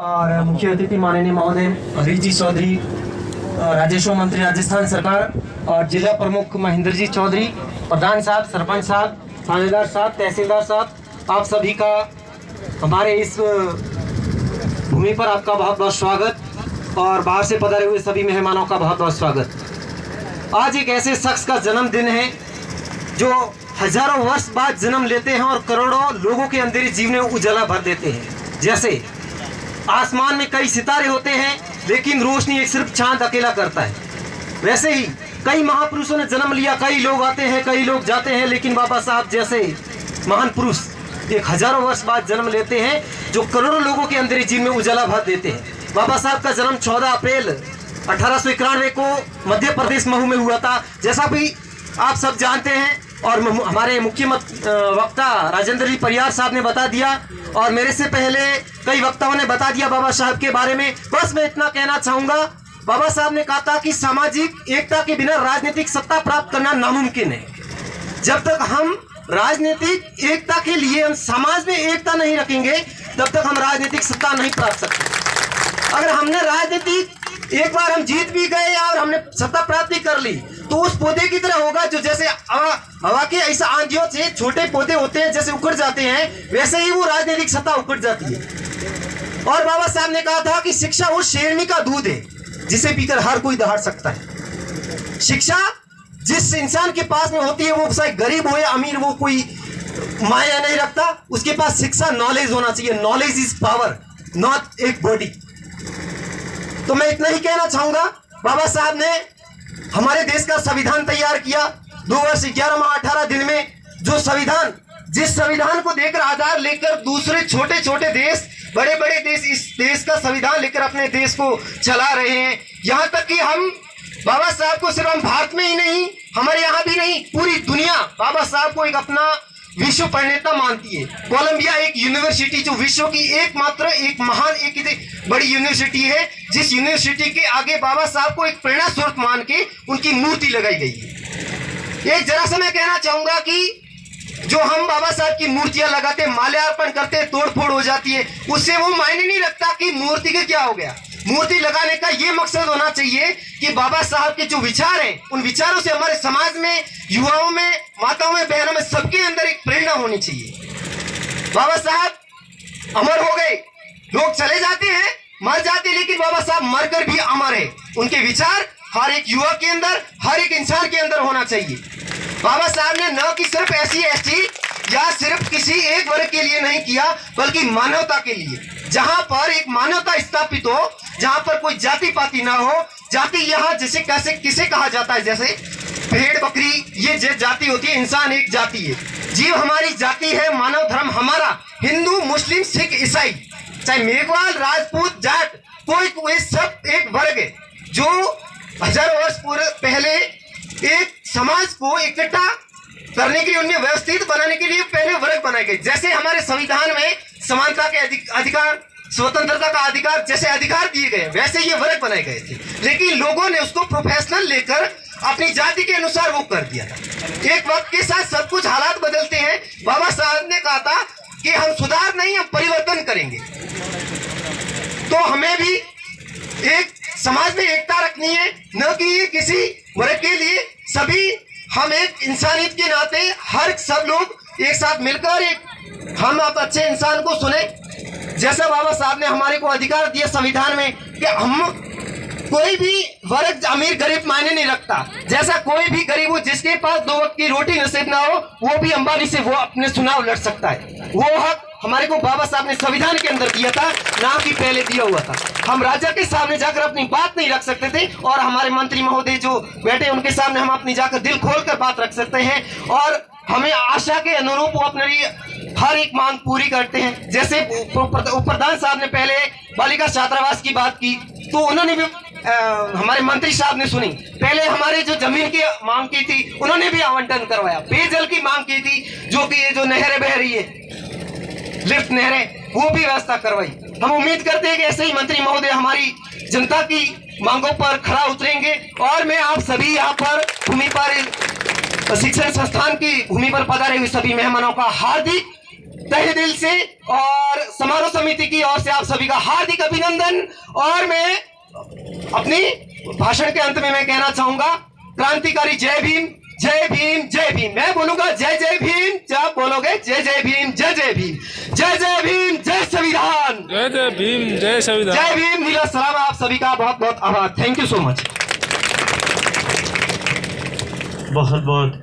और मुख्य अतिथि माननीय महोदय हरीश जी चौधरी, राजस्व मंत्री राजस्थान सरकार, और जिला प्रमुख महेंद्र जी चौधरी, प्रधान साहब, सरपंच साहब, थानेदार साहब, तहसीलदार साहब, आप सभी का हमारे इस भूमि पर आपका बहुत बहुत स्वागत और बाहर से पधारे हुए सभी मेहमानों का बहुत बहुत स्वागत। आज एक ऐसे शख्स का जन्मदिन है जो हजारों वर्ष बाद जन्म लेते हैं और करोड़ों लोगों के अंधेरे जीवन में उजाला भर देते हैं। जैसे आसमान में कई सितारे होते हैं लेकिन रोशनी एक सिर्फ चांद अकेला करता है, वैसे ही कई महापुरुषों ने जन्म लिया, कई लोग आते हैं, कई लोग जाते हैं, लेकिन बाबा साहब जैसे महान पुरुष एक हजारों वर्ष बाद जन्म लेते हैं जो करोड़ों लोगों के अंदर जीवन में उजाला भर देते हैं। बाबा साहब का जन्म 14 अप्रैल 1891 को मध्य प्रदेश महू में हुआ था, जैसा भी आप सब जानते हैं और हमारे मुख्य वक्ता राजेंद्र जी परियार साहब ने बता दिया और मेरे से पहले कई वक्ताओं ने बता दिया बाबा साहब के बारे में। बस मैं इतना कहना चाहूंगा, बाबा साहब ने कहा था कि सामाजिक एकता के बिना राजनीतिक सत्ता प्राप्त करना नामुमकिन है। जब तक हम राजनीतिक एकता के लिए हम समाज में एकता नहीं रखेंगे तब तक हम राजनीतिक सत्ता नहीं प्राप्त सकते। अगर हमने राजनीतिक एक बार हम जीत भी गए और हमने सत्ता प्राप्ति कर ली तो उस पौधे की तरह होगा जो जैसे हवा के ऐसा आंधियों से छोटे पौधे होते हैं जैसे उखड़ जाते हैं, वैसे ही वो राजनीतिक सत्ता उखड़ जाती है। और बाबा साहब ने कहा था कि शिक्षा वो शेरनी का दूध है जिसे पीकर हर कोई दहाड़ सकता है। शिक्षा जिस इंसान के पास में होती है, वो चाहे गरीब हो या अमीर, वो कोई माया नहीं रखता, उसके पास शिक्षा नॉलेज होना चाहिए। नॉलेज इज पावर, नॉट एक बॉडी। तो मैं इतना ही कहना चाहूंगा, बाबा साहब ने हमारे देश का संविधान तैयार किया 2 वर्ष 11 माह 18 दिन में। जो संविधान, जिस संविधान को देकर आधार लेकर दूसरे छोटे छोटे देश, बड़े बड़े देश इस देश का संविधान लेकर अपने देश को चला रहे हैं। यहां तक कि हम बाबा साहब को सिर्फ हम भारत में ही नहीं, हमारे यहाँ भी नहीं, पूरी दुनिया बाबा साहब को एक अपना विश्व प्रणेता मानती है। कोलंबिया एक यूनिवर्सिटी जो विश्व की एकमात्र एक महान एक बड़ी यूनिवर्सिटी है, जिस यूनिवर्सिटी के आगे बाबा साहब को एक प्रेरणा स्रोत मान के उनकी मूर्ति लगाई गई है। एक जरा सा मैं कहना चाहूंगा कि जो हम बाबा साहब की मूर्तियां लगाते, माल्यार्पण करते, तोड़फोड़ हो जाती है, उससे वो मायने नहीं रखता कि मूर्ति के क्या हो गया। मूर्ति लगाने का ये मकसद होना चाहिए कि बाबा साहब के जो विचार हैं, उन विचारों से हमारे समाज में, युवाओं में, माताओं में, बहनों में, सबके अंदर एक प्रेरणा होनी चाहिए। बाबा साहब अमर हो गए, लोग चले जाते हैं, मर जाते हैं, लेकिन बाबा साहब मरकर भी अमर है। उनके विचार हर एक युवा के अंदर, हर एक इंसान के अंदर होना चाहिए। बाबा साहब ने न कि सिर्फ SC या सिर्फ किसी एक वर्ग के लिए नहीं किया, बल्कि मानवता के लिए। जहां पर एक मानवता स्थापित हो, जहां पर कोई जाति पाति ना हो। जाति यहाँ जैसे कैसे किसे कहा जाता है, जैसे भेड़ बकरी, ये जाति होती है, इंसान एक जाति है, जीव हमारी जाति है, मानव धर्म हमारा, हिंदू मुस्लिम सिख ईसाई, चाहे मेघवाल राजपूत जाट, कोई सब एक वर्ग है जो हजारों वर्ष पहले एक समाज को इकट्ठा करने के लिए, उन्हें व्यवस्थित बनाने के लिए पहले वर्ग बनाए गए। जैसे हमारे संविधान में समानता के अधिकार, स्वतंत्रता का अधिकार जैसे अधिकार दिए गए, वैसे ये वर्ग बनाए गए थे, लेकिन लोगों ने उसको प्रोफेशनल लेकर अपनी जाति के अनुसार वो कर दिया था। एक वक्त के साथ सब कुछ हालात बदलते हैं। बाबा साहब ने कहा था कि हम सुधार नहीं, हम परिवर्तन करेंगे। तो हमें भी एक समाज में एकता रखनी है, न कि ये किसी वर्ग के लिए। सभी हम एक इंसानियत के नाते हर सब लोग एक साथ मिलकर एक हम आप अच्छे इंसान को सुने। जैसा बाबा साहब ने हमारे को अधिकार दिया संविधान में कि हम कोई भी वर्ग अमीर गरीब मायने नहीं रखता, जैसा कोई भी गरीब हो जिसके पास 2 वक्त की रोटी नसीब ना हो, वो भी अंबानी से वो अपने चुनाव लड़ सकता है। वो हक हमारे को बाबा साहब ने संविधान के अंदर दिया था, ना कि पहले दिया हुआ था। हम राजा के सामने जाकर अपनी बात नहीं रख सकते थे और हमारे मंत्री महोदय जो बैठे उनके सामने हम अपनी जाकर दिल खोलकर बात रख सकते हैं और हमें आशा के अनुरूप वो अपने हर एक मांग पूरी करते हैं। जैसे प्रधान साहब ने पहले बालिका छात्रावास की बात की तो उन्होंने भी हमारे मंत्री साहब ने सुनी। पहले हमारे जो जमीन की मांग की थी उन्होंने भी आवंटन करवाया। पेयजल की मांग की थी, जो कि ये जो नहरें बह रही है, लिफ्ट नहरें, वो भी व्यवस्था करवाई। हम उम्मीद करते हैं कि ऐसे ही मंत्री महोदय हमारी जनता की मांगों पर खरा उतरेंगे। और मैं आप सभी यहाँ पर भूमि पर शिक्षण संस्थान की भूमि पर पधारे हुए सभी मेहमानों का हार्दिक तहे दिल से और समारोह समिति की ओर से आप सभी का हार्दिक अभिनंदन। और मैं अपनी भाषण के अंत में मैं कहना चाहूंगा, क्रांतिकारी जय भीम, जय भीम, जय भीम। मैं बोलूंगा जय जय भीम, आप बोलोगे जय जय भीम, जय जय भीम, जय जय भीम, जय संविधान, जय जय भीम, जय संविधान, जय भीम। नीला सलाम। आप सभी का बहुत बहुत आभार। Thank you so much. बहुत बहुत